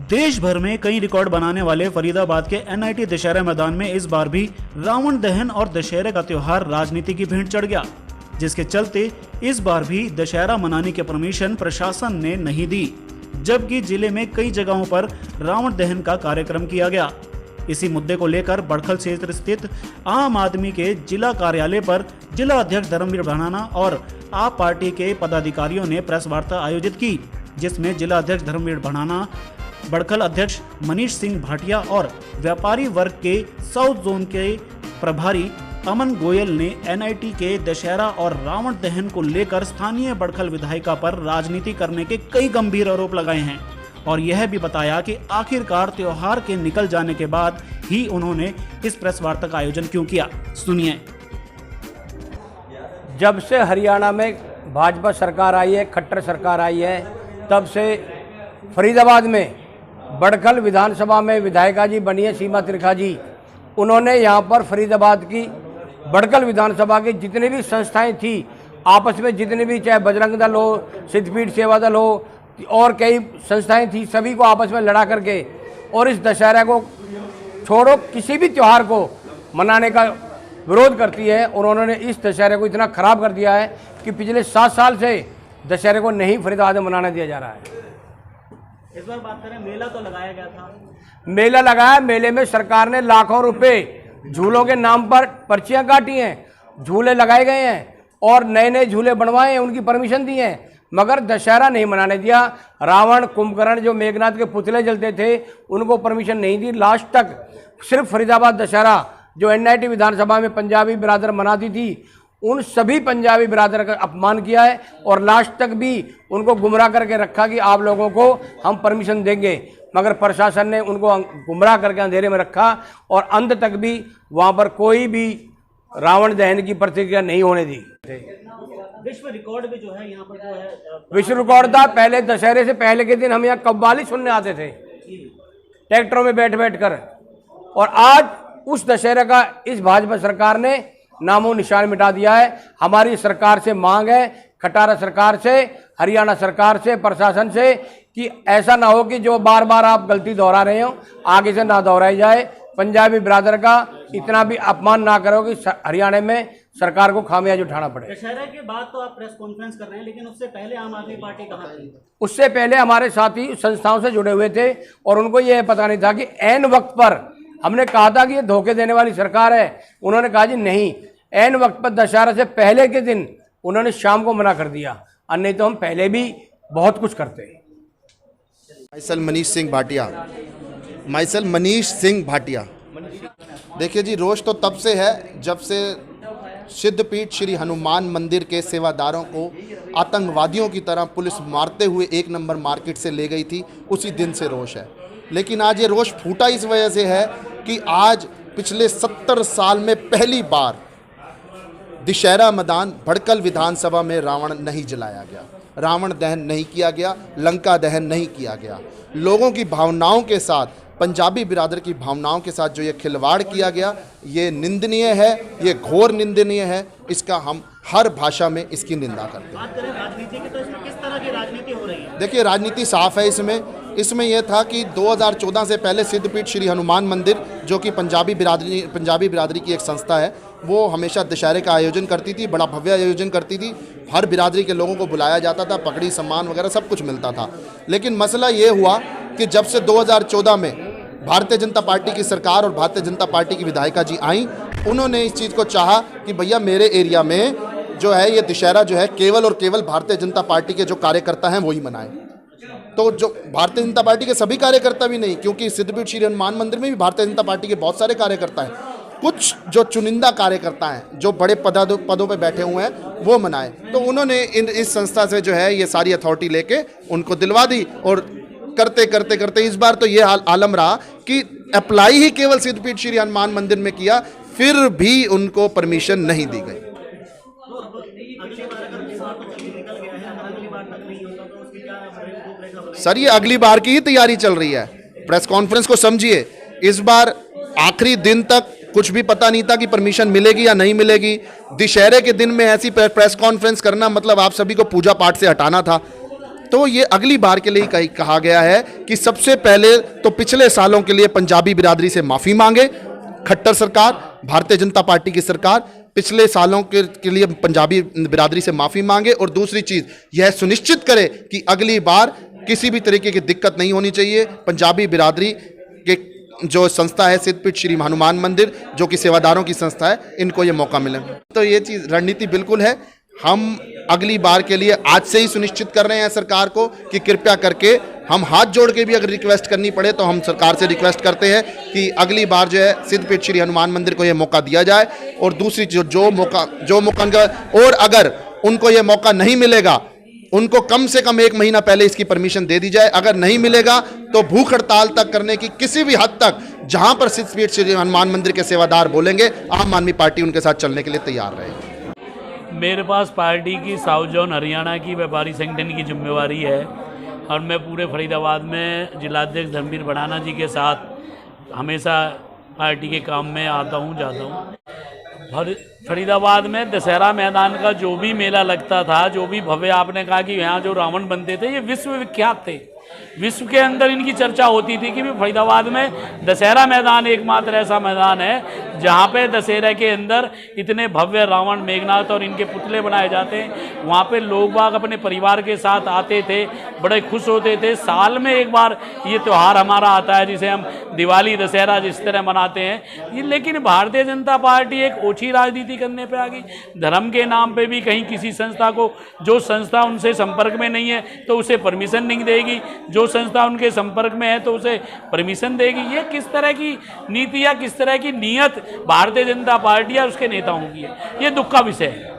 देश भर में कई रिकॉर्ड बनाने वाले फरीदाबाद के एनआईटी दशहरा मैदान में इस बार भी रावण दहन और दशहरे का त्योहार राजनीति की भेंट चढ़ गया, जिसके चलते इस बार भी दशहरा मनाने की परमिशन प्रशासन ने नहीं दी, जबकि जिले में कई जगहों पर रावण दहन का कार्यक्रम किया गया। इसी मुद्दे को लेकर बड़खल क्षेत्र स्थित आम आदमी के जिला कार्यालय पर जिला अध्यक्ष धर्मवीर भड़ाना और आप पार्टी के पदाधिकारियों ने प्रेस वार्ता आयोजित की, जिसमें जिला अध्यक्ष धर्मवीर भड़ाना, बड़खल अध्यक्ष मनीष सिंह भाटिया और व्यापारी वर्ग के साउथ जोन के प्रभारी अमन गोयल ने एनआईटी के दशहरा और रावण दहन को लेकर स्थानीय बड़खल विधायिका पर राजनीति करने के कई गंभीर आरोप लगाए हैं और यह भी बताया कि आखिरकार त्योहार के निकल जाने के बाद ही उन्होंने इस प्रेस वार्ता का आयोजन क्यों किया। सुनिए। जब से हरियाणा में भाजपा सरकार आई है, खट्टर सरकार आई है, तब से फरीदाबाद में बड़खल विधानसभा में विधायिका जी बनी है सीमा त्रिखा जी। उन्होंने यहाँ पर फरीदाबाद की बड़खल विधानसभा की जितनी भी संस्थाएं थी आपस में, जितने भी, चाहे बजरंग दल हो, सिद्धपीठ सेवा दल हो और कई संस्थाएं थी, सभी को आपस में लड़ा करके और इस दशहरा को छोड़ो किसी भी त्यौहार को मनाने का विरोध करती है। और उन्होंने इस दशहरे को इतना खराब कर दिया है कि पिछले 7 साल से दशहरे को नहीं फरीदाबाद में मनाने दिया जा रहा है। इस बार बात करें, मेला तो लगाया गया था। मेला लगाया, मेले में सरकार ने लाखों रुपए झूलों के नाम पर पर्चियां काटी हैं, झूले लगाए गए हैं और नए नए झूले बनवाए हैं, उनकी परमिशन दी है, मगर दशहरा नहीं मनाने दिया। रावण, कुंभकर्ण, जो मेघनाथ के पुतले जलते थे, उनको परमिशन नहीं दी। लास्ट तक सिर्फ फरीदाबाद दशहरा जो एनआईटी विधानसभा में पंजाबी बिरादर मनाती थी, उन सभी पंजाबी बिरादर का अपमान किया है और लास्ट तक भी उनको गुमराह करके रखा कि आप लोगों को हम परमिशन देंगे, मगर प्रशासन ने उनको गुमराह करके अंधेरे में रखा और अंत तक भी वहां पर कोई भी रावण दहन की प्रतिक्रिया नहीं होने दी। विश्व रिकॉर्ड भी जो है यहाँ पर जो है विश्व रिकॉर्ड था। पहले दशहरे से पहले के दिन हम यहाँ कव्वाली सुनने आते थे ट्रैक्टरों में बैठ बैठ कर, और आज उस दशहरे का इस भाजपा सरकार ने नामो निशान मिटा दिया है। हमारी सरकार से मांग है, खटारा सरकार से, हरियाणा सरकार से, प्रशासन से, कि ऐसा ना हो कि जो बार बार आप गलती दोहरा रहे हो आगे से ना दोहराई जाए। पंजाबी बिरादर का इतना भी अपमान ना करो कि हरियाणा में सरकार को खामियाजा उठाना पड़े। दशहरा के बाद तो आप प्रेस कॉन्फ्रेंस कर रहे हैं, लेकिन उससे पहले आम आदमी पार्टी कहाँ थी? उससे पहले हमारे साथी संस्थाओं से जुड़े हुए थे और उनको यह पता नहीं था कि ऐन वक्त पर हमने कहा था कि ये धोखे देने वाली सरकार है। उन्होंने कहा जी नहीं, ऐन वक्त पर दशहरा से पहले के दिन उन्होंने शाम को मना कर दिया, और नहीं तो हम पहले भी बहुत कुछ करते हैं। मनीष सिंह भाटिया। देखिए जी, रोष तो तब से है जब से सिद्धपीठ श्री हनुमान मंदिर के सेवादारों को आतंकवादियों की तरह पुलिस मारते हुए 1 नंबर मार्केट से ले गई थी, उसी दिन से रोष है। लेकिन आज ये रोष फूटा इस वजह से है कि आज पिछले 70 साल में पहली बार दशहरा मैदान बड़खल विधानसभा में रावण नहीं जलाया गया, रावण दहन नहीं किया गया, लंका दहन नहीं किया गया। लोगों की भावनाओं के साथ, पंजाबी बिरादर की भावनाओं के साथ जो ये खिलवाड़ किया गया, ये निंदनीय है, ये घोर निंदनीय है। इसका हम हर भाषा में इसकी निंदा करते हैं। बात करें राजनीति की, तो इसमें किस तरह की राजनीति हो रही है? देखिए, राजनीति साफ है इसमें यह था कि 2014 से पहले सिद्धपीठ श्री हनुमान मंदिर, जो कि पंजाबी बिरादरी की एक संस्था है, वो हमेशा दशहरे का आयोजन करती थी, बड़ा भव्य आयोजन करती थी। हर बिरादरी के लोगों को बुलाया जाता था, पगड़ी, सम्मान वगैरह सब कुछ मिलता था। लेकिन मसला ये हुआ कि जब से 2014 में भारतीय जनता पार्टी की सरकार और भारतीय जनता पार्टी की विधायिका जी आई, उन्होंने इस चीज़ को चाहा कि भैया मेरे एरिया में जो है ये दशहरा जो है केवल और केवल भारतीय जनता पार्टी के जो कार्यकर्ता हैं वही मनाएं। तो जो भारतीय जनता पार्टी के सभी कार्यकर्ता भी नहीं, क्योंकि सिद्धपीठ श्री हनुमान मंदिर में भी भारतीय जनता पार्टी के बहुत सारे कार्यकर्ता हैं, कुछ जो चुनिंदा कार्यकर्ता हैं जो बड़े पदों पे बैठे हुए हैं वो मनाए। तो उन्होंने इस संस्था से जो है ये सारी अथॉरिटी लेके उनको दिलवा दी, और करते करते करते इस बार तो ये आलम रहा कि अप्लाई ही केवल सिद्धपीठ श्री हनुमान मंदिर में किया, फिर भी उनको परमिशन नहीं दी गई। सर, ये अगली बार की ही तैयारी चल रही है। प्रेस कॉन्फ्रेंस को समझिए, इस बार आखिरी दिन तक कुछ भी पता नहीं था कि परमिशन मिलेगी या नहीं मिलेगी। दशहरे के दिन में ऐसी प्रेस कॉन्फ्रेंस करना मतलब आप सभी को पूजा पाठ से हटाना था। तो ये अगली बार के लिए कहा गया है कि सबसे पहले तो पिछले सालों के लिए पंजाबी बिरादरी से माफ़ी मांगे खट्टर सरकार, भारतीय जनता पार्टी की सरकार पिछले सालों के लिए पंजाबी बिरादरी से माफ़ी मांगे, और दूसरी चीज़ यह सुनिश्चित करे कि अगली बार किसी भी तरीके की दिक्कत नहीं होनी चाहिए। पंजाबी बिरादरी के जो संस्था है सिद्धपीठ श्री हनुमान मंदिर, जो कि सेवादारों की संस्था है, इनको ये मौका मिले। तो ये चीज़ रणनीति बिल्कुल है। हम अगली बार के लिए आज से ही सुनिश्चित कर रहे हैं सरकार को कि कृपया करके हम हाथ जोड़ के भी अगर रिक्वेस्ट करनी पड़े तो हम सरकार से रिक्वेस्ट करते हैं कि अगली बार जो है सिद्धपीठ श्री हनुमान मंदिर को ये मौका दिया जाए। और दूसरी जो मौका और अगर उनको ये मौका नहीं मिलेगा, उनको कम से कम 1 महीना पहले इसकी परमिशन दे दी जाए। अगर नहीं मिलेगा तो भूख हड़ताल तक करने की किसी भी हद तक, जहां पर सिद्धपीठ श्री हनुमान मंदिर के सेवादार बोलेंगे, आम आदमी पार्टी उनके साथ चलने के लिए तैयार रहेगी। मेरे पास पार्टी की साउथ जोन हरियाणा की व्यापारी संगठन की जिम्मेवारी है और मैं पूरे फरीदाबाद में जिलाध्यक्ष धर्मवीर भड़ाना जी के साथ हमेशा पार्टी के काम में आता हूँ, जाता हूँ। फरीदाबाद में दशहरा मैदान का जो भी मेला लगता था, जो भी भव्य, आपने कहा कि यहाँ जो रावण बनते थे ये विश्व विख्यात थे, विश्व के अंदर इनकी चर्चा होती थी कि फरीदाबाद में दशहरा मैदान एकमात्र ऐसा मैदान है जहाँ पे दशहरे के अंदर इतने भव्य रावण, मेघनाथ और इनके पुतले बनाए जाते हैं। वहाँ पे लोग बाग अपने परिवार के साथ आते थे, बड़े खुश होते थे। साल में एक बार ये त्यौहार हमारा आता है जिसे हम दिवाली, दशहरा जिस तरह मनाते हैं। लेकिन भारतीय जनता पार्टी एक ओछी राजनीति करने पे आ गई। धर्म के नाम पे भी कहीं किसी संस्था को, जो संस्था उनसे संपर्क में नहीं है तो उसे परमिशन नहीं देगी, जो संस्था उनके संपर्क में है तो उसे परमिशन देगी। ये किस तरह की नीति या किस तरह की नीयत भारतीय जनता पार्टी या उसके नेताओं की है, ये दुख का विषय है।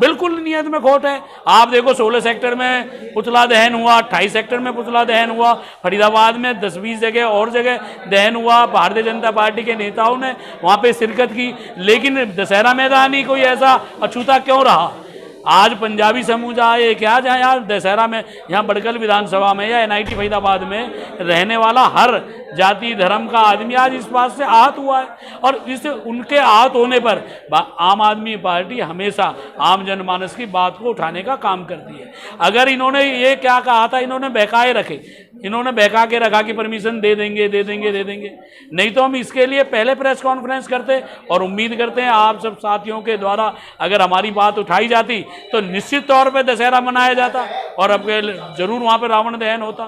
बिल्कुल नीयत में खोट है। आप देखो 16 सेक्टर में पुतला दहन हुआ, 28 सेक्टर में पुतला दहन हुआ, फरीदाबाद में 10-20 जगह और जगह दहन हुआ। भारतीय जनता पार्टी के नेताओं ने वहाँ पे शिरकत की, लेकिन दशहरा मैदान ही कोई ऐसा अछूता क्यों रहा? आज पंजाबी समूह आए क्या जहाँ यार दशहरा में, यहाँ बड़कल विधानसभा में या NIT फरीदाबाद में रहने वाला हर जाति धर्म का आदमी आज इस बात से आहत हुआ है। और इस उनके आहत होने पर आम आदमी पार्टी हमेशा आम जनमानस की बात को उठाने का काम करती है। अगर इन्होंने ये क्या कहा था, इन्होंने बहकाए रखे, इन्होंने बहका के रखा कि परमिशन दे देंगे, दे देंगे, दे देंगे, नहीं तो हम इसके लिए पहले प्रेस कॉन्फ्रेंस करते और उम्मीद करते हैं आप सब साथियों के द्वारा अगर हमारी बात उठाई जाती तो निश्चित तौर पे दशहरा मनाया जाता और अब जरूर वहाँ पे रावण दहन होता।